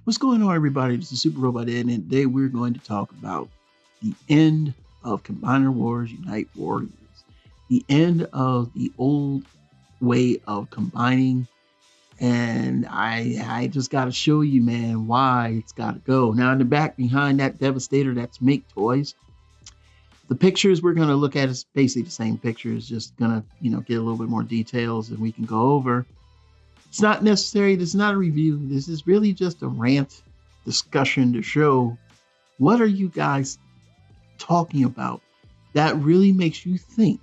What's going on, everybody? This is Super Robot Ed, and today we're going to talk about the end of Combiner Wars Unite Warriors. The end of the old way of combining, and I just got to show you, man, why it's got to go. Now, in the back behind that Devastator, that's Make Toys. The pictures we're going to look at is basically the same pictures, just going to, get a little bit more details and we can go over. It's not necessary. This is not a review. This is really just a rant discussion to show what are you guys talking about that really makes you think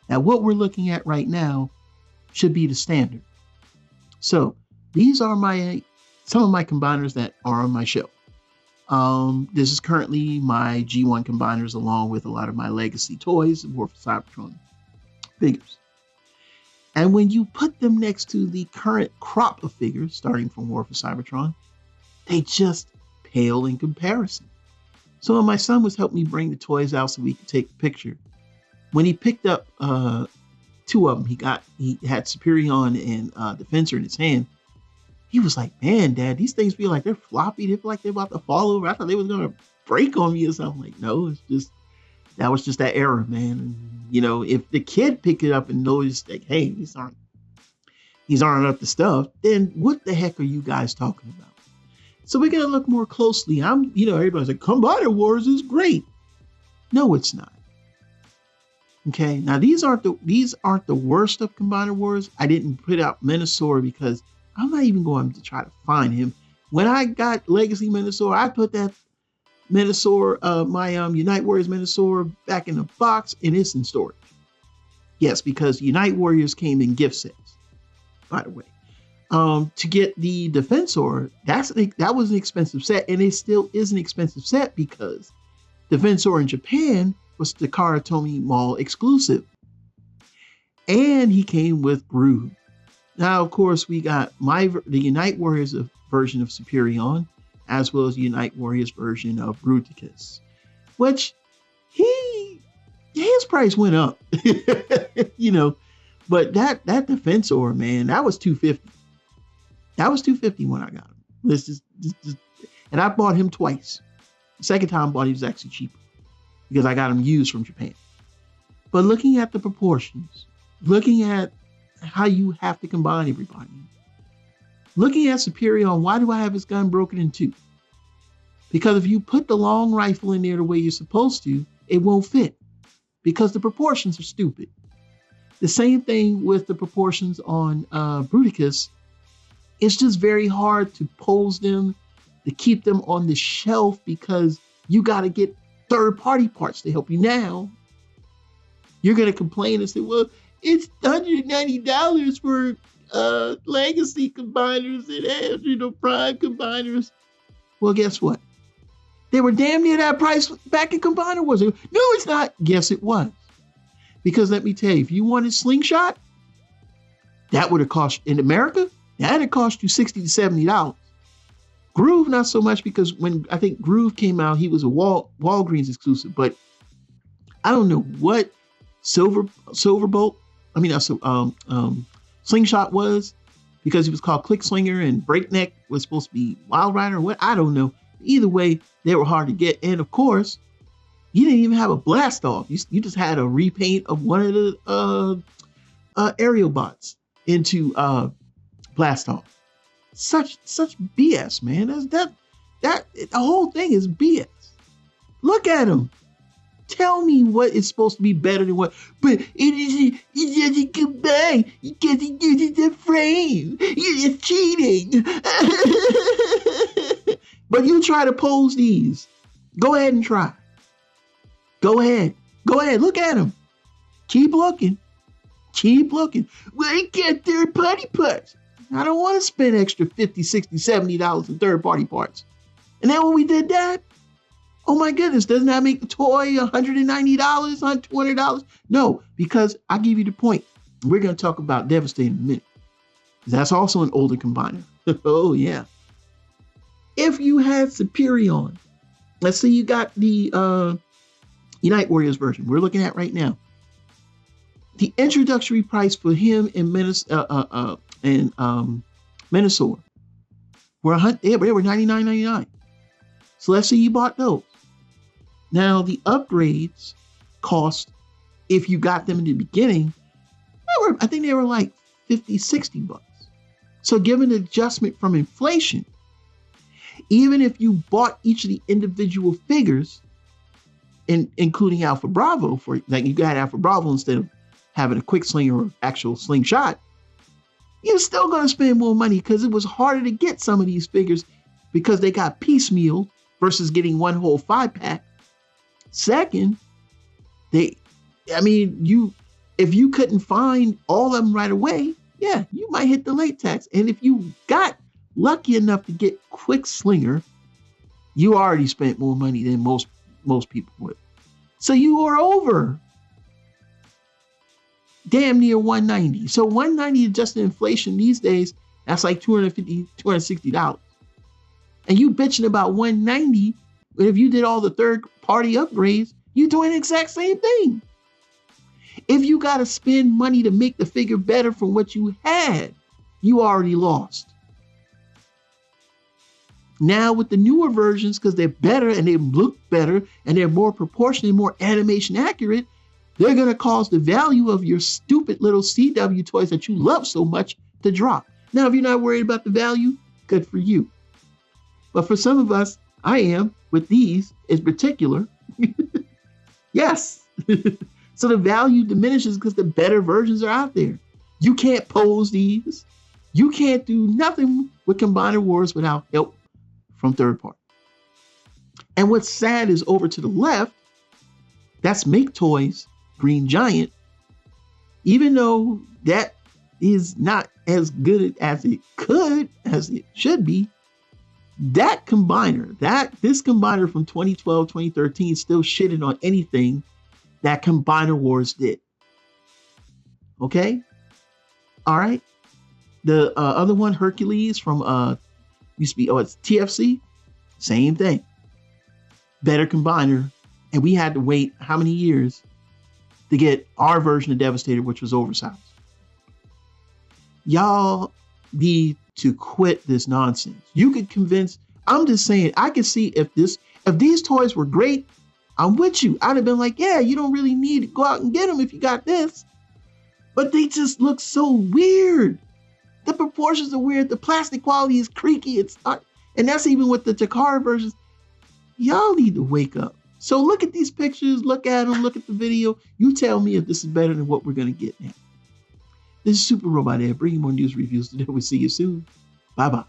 that what we're looking at right now should be the standard. So these are some of my combiners that are on my shelf. This is currently my G1 combiners along with a lot of my legacy toys and War for Cybertron figures. And when you put them next to the current crop of figures, starting from War for Cybertron, they just pale in comparison. So when my son was helping me bring the toys out so we could take a picture, when he picked up two of them, he had Superion and Defensor in his hand. He was like, "Man, Dad, these things feel like they're floppy. They feel like they're about to fall over. I thought they was gonna break on me or something." Like, no, that was just that error, man. And, if the kid picked it up and noticed that, hey, these aren't up to stuff, then what the heck are you guys talking about? So we're gonna look more closely. Everybody's like, Combiner Wars is great. No, it's not. Okay, now these aren't the worst of Combiner Wars. I didn't put out Menasor because I'm not even going to try to find him. When I got Legacy Menasor, I put that Menasor, my Unite Warriors Menasor back in the box and it's in storage. Yes, because Unite Warriors came in gift sets, by the way. To get the Defensor, that was an expensive set, and it still is an expensive set because Defensor in Japan was the Karatomi Mall exclusive. And he came with Groove. Now, of course, we got the Unite Warriors version of Superion, as well as the Unite Warriors version of Bruticus, which his price went up, but that Defensor, man, that was $250. That was $250 when I got him. This is and I bought him twice. The second time I bought him was actually cheaper because I got him used from Japan. But looking at the proportions, looking at how you have to combine everybody, looking at Superion, why do I have his gun broken in two? Because if you put the long rifle in there the way you're supposed to, it won't fit because the proportions are stupid. The same thing with the proportions on Bruticus. It's just very hard to pose them, to keep them on the shelf because you got to get third-party parts to help you. Now, you're going to complain and say, well, it's $190 for legacy combiners and prime combiners. Well, guess what? They were damn near that price back in Combiner Wars. No, it's not. Yes, it was. Because let me tell you, if you wanted Slingshot, that would have cost, in America, that'd have cost you $60 to $70. Groove, not so much, because when I think Groove came out, he was a Walgreens exclusive. But I don't know what Silverbolt, Slingshot was, because it was called Click Slinger and Breakneck was supposed to be Wild Rider or what, I don't know. Either way, they were hard to get. And of course, you didn't even have a blast off. You just had a repaint of one of the aerial bots into blast off. Such BS, man. That the whole thing is BS. Look at him. Tell me what is supposed to be better than what, but it doesn't combine. You can't use the frame. You're cheating. But you try to pose these. Go ahead and try. Go ahead. Look at them. Keep looking. Well, I get third-party parts. I don't want to spend extra $50, $60, $70 in third-party parts. And then when we did that, oh my goodness, doesn't that make the toy $190, $200? No, because I'll give you the point. We're going to talk about Devastator in a minute. That's also an older combiner. Oh, yeah. If you had Superion, let's say you got the Unite Warriors version we're looking at right now. The introductory price for him and Menasor they were $99.99. So let's say you bought those. Now the upgrades cost, if you got them in the beginning, I think they were like $50, $60. So given the adjustment from inflation, even if you bought each of the individual figures, including Alpha Bravo, for like you got Alpha Bravo instead of having a quick sling or actual slingshot, you're still going to spend more money because it was harder to get some of these figures because they got piecemeal versus getting one whole 5-pack. Second, if you couldn't find all of them right away, yeah, you might hit the late tax. And if you got lucky enough to get Quick Slinger, you already spent more money than most people would. So you are over damn near $190. So $190 adjusted inflation these days, that's like $250, $260. And you bitching about $190, but if you did all the third-party upgrades, you're doing the exact same thing. If you got to spend money to make the figure better from what you had, you already lost. Now with the newer versions, because they're better and they look better and they're more proportionate, more animation accurate, they're going to cause the value of your stupid little CW toys that you love so much to drop. Now, if you're not worried about the value, good for you. But for some of us, I am, with these in particular. Yes. So the value diminishes because the better versions are out there. You can't pose these. You can't do nothing with Combiner Wars without help from third party. And what's sad is over to the left, that's Make Toys Green Giant. Even though that is not as good as it should be, that combiner, this combiner from 2012, 2013 still shitted on anything that Combiner Wars did. Okay? All right. The other one, Hercules from used to be, it's TFC. Same thing. Better combiner. And we had to wait how many years to get our version of Devastator, which was oversized. Y'all need to quit this nonsense. You could convince, I'm just saying, I could see if these toys were great, I'm with you. I'd have been like, yeah, you don't really need to go out and get them if you got this. But they just look so weird. The proportions are weird. The plastic quality is creaky. It's not, and that's even with the Takara versions. Y'all need to wake up. So look at these pictures, look at them, look at the video. You tell me if this is better than what we're going to get now. This is Super Robot Ed, bringing more news reviews today. We'll see you soon. Bye-bye.